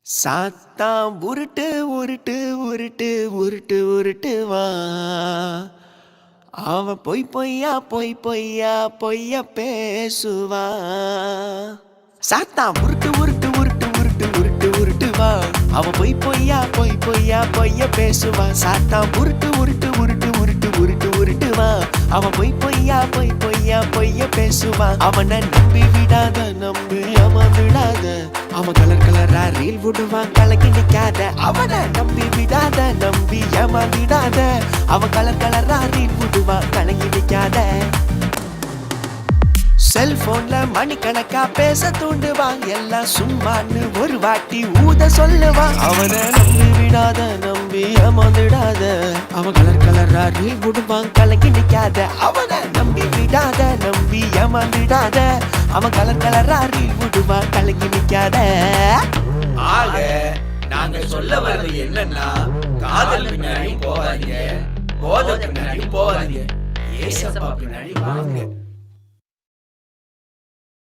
சாத்தான் உருட்டு உருட்டு உருட்டு உருட்டு உருட்டுவா அவன் பொய் பொய்யா பொய் பொய்யா பொய்ய பேசுவா. சாத்தான் உருட்டு உருட்டு உருட்டு உருட்டு உருட்டு உருட்டுவா அவன் பொய் பொய்யா பொய் பொய்யா பொய்ய பேசுவா. சாத்தான் உருட்டு உருட்டு உருட்டு உருட்டு உருட்டு உருட்டுவா அவன் பொய் பொய்யா பொய் பொய்யா பொய்ய பேசுவா. அவனை நம்பி விடாத நம்பி அவன் விடாத அவன் கலர் கலரா ரீல் விடுவான் கலக்கி நிக்காத. அவனை நம்பி விடாத நம்பி அவன் விடாத அவன் கலர் கலரா ரீல் விடுவான் கலங்கி நிக்காத. செல்போன்ல மணிக்கணக்கா பேச தூண்டுவான் எல்லாம் சும்மான்னு ஒரு வாட்டி ஊத சொல்லுவான். அவனை நம்பி விடாத நம்பி ஏமாந்துடாத அவன் கலர் கலரா ரீல் விடுவான் கலங்கி நிக்காத. அவனை நம்பி விடாத நம்பி ஏமாந்துடாத அவன் கலர் கலரா ரீல் விடுவான் கலங்கி நிக்காத. ஆக நாங்க சொல்ல வர்றது என்னன்னா, காதல் பின்னாடி போவாதீங்க, போதை பின்னாடி போவாதீங்க, ஏசப்பா பின்னாடி வாங்க.